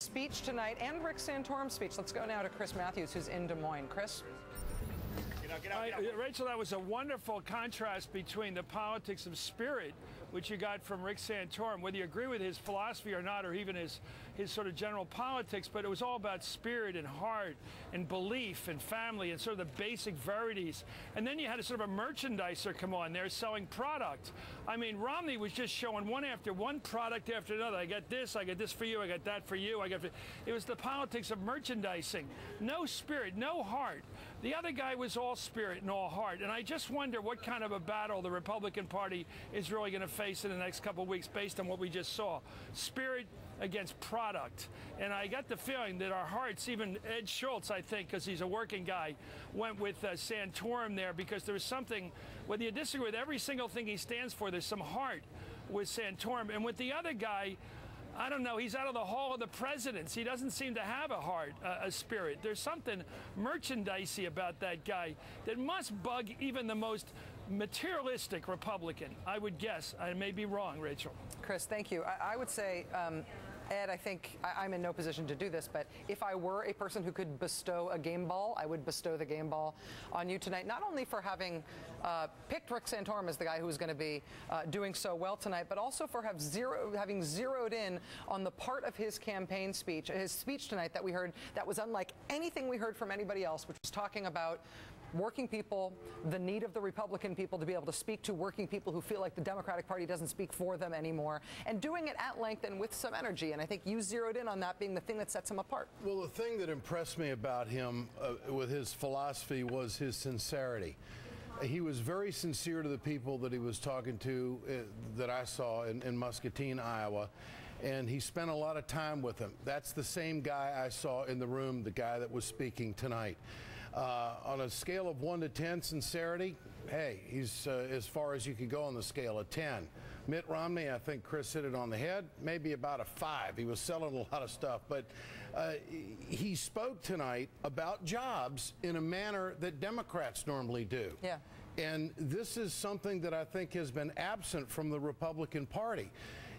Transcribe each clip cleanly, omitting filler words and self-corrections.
Speech tonight and Rick Santorum's speech. Let's go now to Chris Matthews, who's in Des Moines. Chris? Rachel, that was a wonderful contrast between the politics of spirit, which you got from Rick Santorum, whether you agree with his philosophy or not, or even his sort of general politics, but it was all about spirit and heart and belief and family and sort of the basic verities. And then you had a sort of a merchandiser come on there selling product. I mean, Romney was just showing one product after another. I got this for you, I got that for you. It was the politics of merchandising. No spirit, no heart. The other guy was all spirit and all heart. And I just wonder what kind of a battle the Republican Party is really going to face in the next couple of weeks based on what we just saw. Spirit against product. And I got the feeling that our hearts, even Ed Schultz, I think, because he's a working guy, went with Santorum there because there was something, whether you disagree with every single thing he stands for, there's some heart with Santorum. And with the other guy, I don't know, he's out of the hall of the presidents. He doesn't seem to have a heart, a spirit. There's something merchandisey about that guy that must bug even the most materialistic Republican, I would guess. I may be wrong, Rachel. Chris, thank you. I would say, Ed, I think I'm in no position to do this, but if I were a person who could bestow a game ball, I would bestow the game ball on you tonight, not only for having picked Rick Santorum as the guy who was going to be doing so well tonight, but also for having zeroed in on the part of his campaign speech, his speech tonight that we heard that was unlike anything we heard from anybody else, which was talking about working people, the need of the Republican people to be able to speak to working people who feel like the Democratic Party doesn't speak for them anymore, and doing it at length and with some energy. And I think you zeroed in on that being the thing that sets him apart. Well, the thing that impressed me about him with his philosophy was his sincerity. He was very sincere to the people that he was talking to, that I saw in Muscatine, Iowa, and he spent a lot of time with them. That's the same guy I saw in the room, the guy that was speaking tonight. On a scale of 1 to 10 sincerity, hey, he's as far as you could go on the scale of 10. Mitt Romney, I think Chris hit it on the head, maybe about a 5. He was selling a lot of stuff, but he spoke tonight about jobs in a manner that Democrats normally do. Yeah. And this is something that I think has been absent from the Republican Party,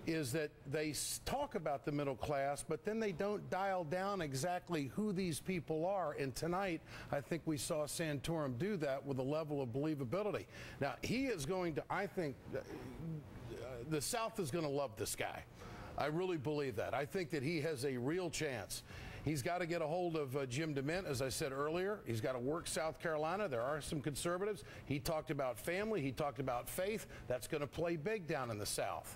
is that they talk about the middle class, but then they don't dial down exactly who these people are. And tonight, I think we saw Santorum do that with a level of believability. Now, he is going to, I think, the South is going to love this guy. I really believe that. I think that he has a real chance. He's got to get a hold of Jim DeMint, as I said earlier. He's got to work South Carolina. There are some conservatives. He talked about family. He talked about faith. That's going to play big down in the South.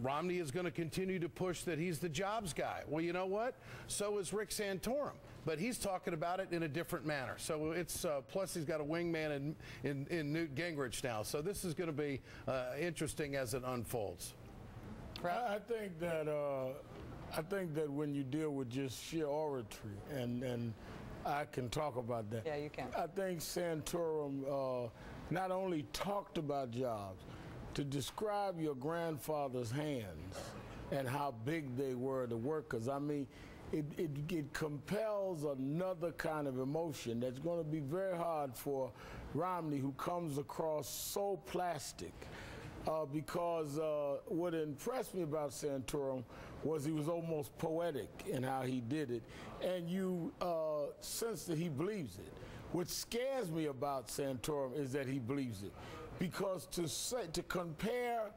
Romney is going to continue to push that he's the jobs guy. Well, you know what? So is Rick Santorum. But he's talking about it in a different manner. So it's plus he's got a wingman in Newt Gingrich now. So this is going to be interesting as it unfolds. I think that when you deal with just sheer oratory, and I can talk about that. Yeah, you can. I think Santorum not only talked about jobs, to describe your grandfather's hands and how big they were to work, because I mean, it compels another kind of emotion that's going to be very hard for Romney, who comes across so plastic. Because what impressed me about Santorum was he was almost poetic in how he did it, and you sense that he believes it. What scares me about Santorum is that he believes it, because to compare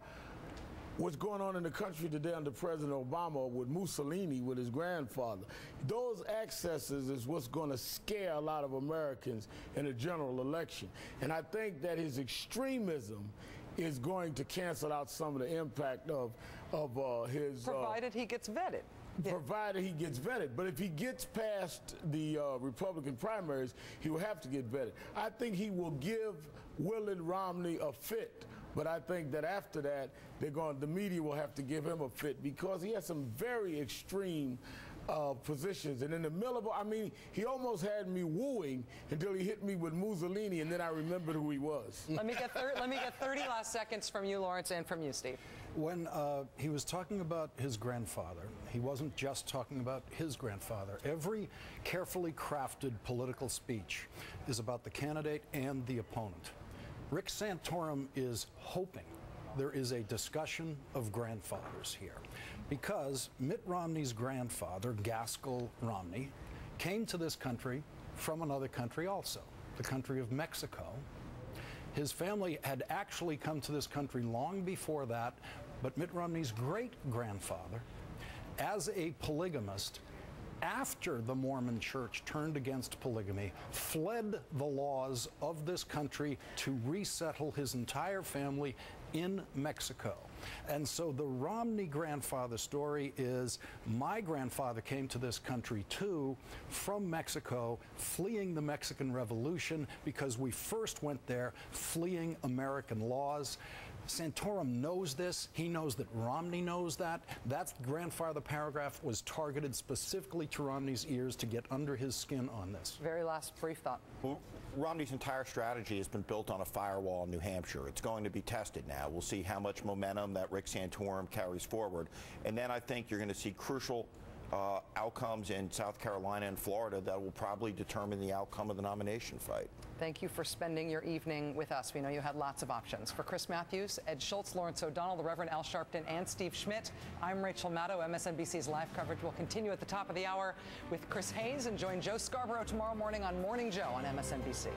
what's going on in the country today under President Obama with Mussolini, with his grandfather, those excesses is what's going to scare a lot of Americans in a general election. And I think that his extremism is going to cancel out some of the impact of his... Provided he gets vetted. Yeah. Provided he gets vetted. But if he gets past the Republican primaries, he will have to get vetted. I think he will give Willard Romney a fit. But I think that after that, the media will have to give him a fit, because he has some very extreme positions. And in the middle of, I mean, he almost had me wooing until he hit me with Mussolini, and then I remembered who he was. Let me get 30 last seconds from you, Lawrence, and from you, Steve. When he was talking about his grandfather, he wasn't just talking about his grandfather. Every carefully crafted political speech is about the candidate and the opponent. Rick Santorum is hoping there is a discussion of grandfathers here, because Mitt Romney's grandfather, Gaskell Romney, came to this country from another country also, the country of Mexico. His family had actually come to this country long before that, but Mitt Romney's great-grandfather, as a polygamist, after the Mormon Church turned against polygamy, fled the laws of this country to resettle his entire family in Mexico. And so the Romney grandfather story is, my grandfather came to this country too from Mexico, fleeing the Mexican Revolution, because we first went there fleeing American laws. Santorum knows this. He knows that Romney knows that. That grandfather paragraph was targeted specifically to Romney's ears to get under his skin on this. Very last brief thought. Well, Romney's entire strategy has been built on a firewall in New Hampshire. It's going to be tested now. We'll see how much momentum that Rick Santorum carries forward. And then I think you're going to see crucial outcomes in South Carolina and Florida that will probably determine the outcome of the nomination fight. Thank you for spending your evening with us. We know you had lots of options. For Chris Matthews, Ed Schultz, Lawrence O'Donnell, the Reverend Al Sharpton, and Steve Schmidt, I'm Rachel Maddow. MSNBC's live coverage will continue at the top of the hour with Chris Hayes, and join Joe Scarborough tomorrow morning on Morning Joe on MSNBC.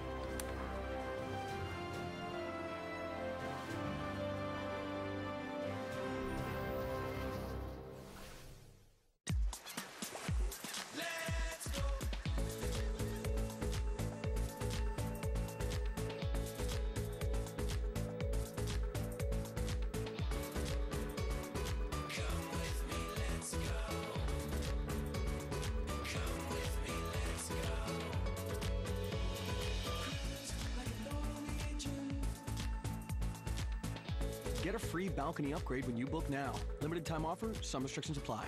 Get a free balcony upgrade when you book now. Limited time offer, some restrictions apply.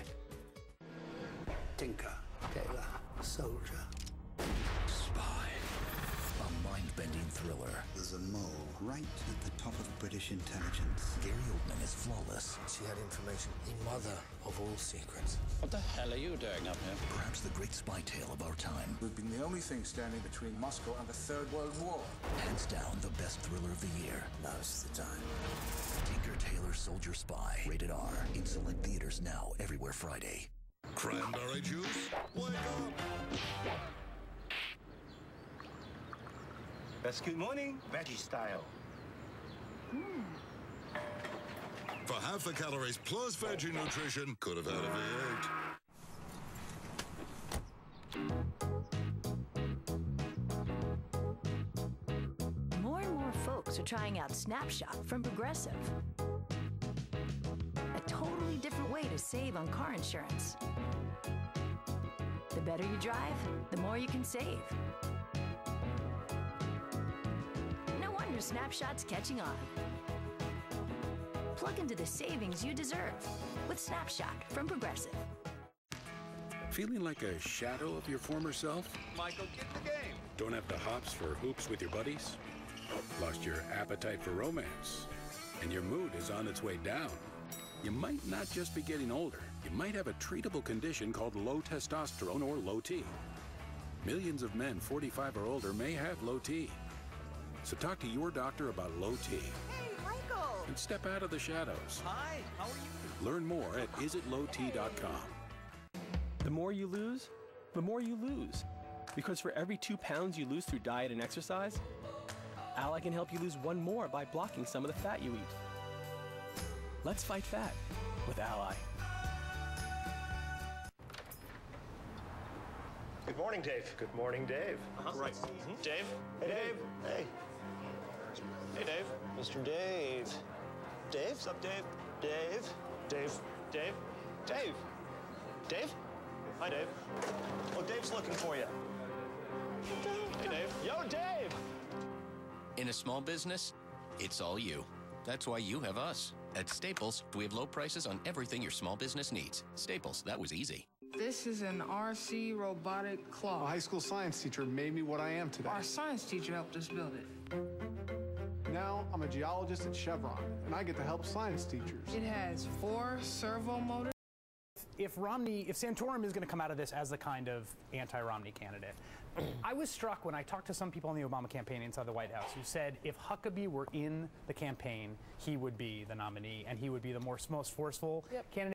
Tinker, tailor, soldier, spy. A mind-bending thriller. There's a mole right at the top of British intelligence. Gary Oldman is flawless. She had information, the mother of all secrets. What the hell are you doing up here? Perhaps the great spy tale of our time. We've been the only thing standing between Moscow and the Third World War. Hands down, the best thriller of the year. Now's the time. Tinker, Tailor, Soldier, Spy. Rated R. In select theaters now, everywhere Friday. Cranberry juice? Wake up! That's good morning, veggie style. For half the calories plus veggie nutrition, could have had a V8. More and more folks are trying out Snapshot from Progressive. A totally different way to save on car insurance. The better you drive, the more you can save. No wonder Snapshot's catching on. Plug into the savings you deserve with Snapshot from Progressive. Feeling like a shadow of your former self? Michael, get the game. Don't have the hops for hoops with your buddies? Lost your appetite for romance? And your mood is on its way down? You might not just be getting older. You might have a treatable condition called low testosterone or low T. Millions of men 45 or older may have low T. So talk to your doctor about low T. Hey, Michael! And step out of the shadows. Hi, how are you? Learn more at isitlowt.com. The more you lose, the more you lose. Because for every 2 pounds you lose through diet and exercise, Ally can help you lose 1 more by blocking some of the fat you eat. Let's fight fat with Ally. Good morning, Dave. Good morning, Dave. Right. Dave? Hey, Dave. Hey. Hey, Dave. Mr. Dave. Dave? What's up, Dave? Dave? Dave. Dave? Dave? Dave? Hi, Dave. Oh, Dave's looking for you. Hey, Dave. Yo, Dave! In a small business, it's all you. That's why you have us. At Staples, we have low prices on everything your small business needs. Staples, that was easy. This is an RC robotic claw. A high school science teacher made me what I am today. Our science teacher helped us build it. Now I'm a geologist at Chevron, and I get to help science teachers. It has 4 servo motors. if Santorum is going to come out of this as the kind of anti-Romney candidate, I was struck when I talked to some people in the Obama campaign inside the White House who said if Huckabee were in the campaign, he would be the nominee and he would be the most forceful candidate.